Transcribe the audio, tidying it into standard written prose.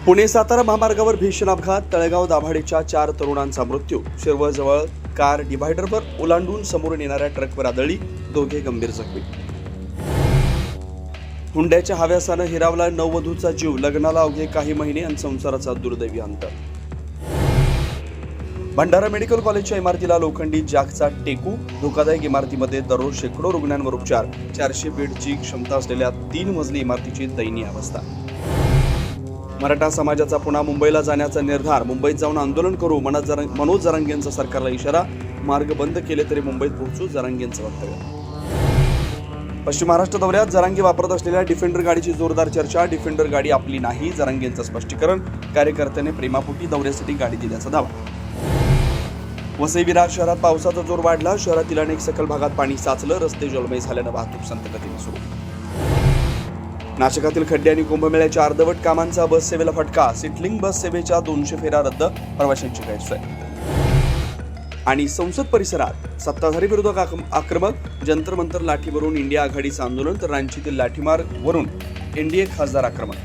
पुणे सातारा महामार्गावर भीषण अपघात, तळेगाव दाभाडेच्या 4 तरुणांचा मृत्यू. शिरवळजवळ कार डिव्हायडरवर ओलांडून समोरून येणाऱ्या ट्रकवर आदळली, दोघे गंभीर जखमी. हुंड्याच्या हव्यासानं हिरावला नववधूचा जीव, लग्नाला अवघे काही महिने आणि संसाराचा दुर्दैवी अंत. भंडारा मेडिकल कॉलेजच्या इमारतीला लोखंडी जॅकचा टेकू, धोकादायक इमारतीमध्ये दररोज शेकडो रुग्णांवर उपचार. 400 बेडची क्षमता असलेल्या 3 मजली इमारतीची दयनीय अवस्था. मराठा समाजाचा पुन्हा मुंबईला जाण्याचा निर्धार, मुंबईत जाऊन आंदोलन करू, मनोज जरांगेंचा सरकारला इशारा. मार्ग बंद केले तरी मुंबईत पोहोचू, जरांगेंचं वक्तव्य. पश्चिम महाराष्ट्र दौऱ्यात जरांगे वापरत असलेल्या डिफेंडर गाडीची जोरदार चर्चा. डिफेंडर गाडी आपली नाही, जरांगेंचं स्पष्टीकरण. कार्यकर्त्याने प्रेमापोटी दौऱ्यासाठी गाडी दिल्याचा दावा. वसई विरार शहरात पावसाचा जोर वाढला, शहरातील अनेक सखल भागात पाणी साचलं, रस्ते जलमय झाल्यानं वाहतूक संतगतीने सुरू. नाशिकातील खड्डे आणि कुंभमेळ्याच्या अर्धवट कामांचा बस सेवेला फटका. सिटलिंग बस सेवेच्या 200 फेऱ्या रद्द, प्रवाशांची गैरसोय. आणि संसद परिसरात सत्ताधारी विरोधक आक्रमक, जंतर मंतर लाठीवरून इंडिया आघाडीचं आंदोलन, तर रांचीतील लाठीमार वरून एनडीए खासदार आक्रमक.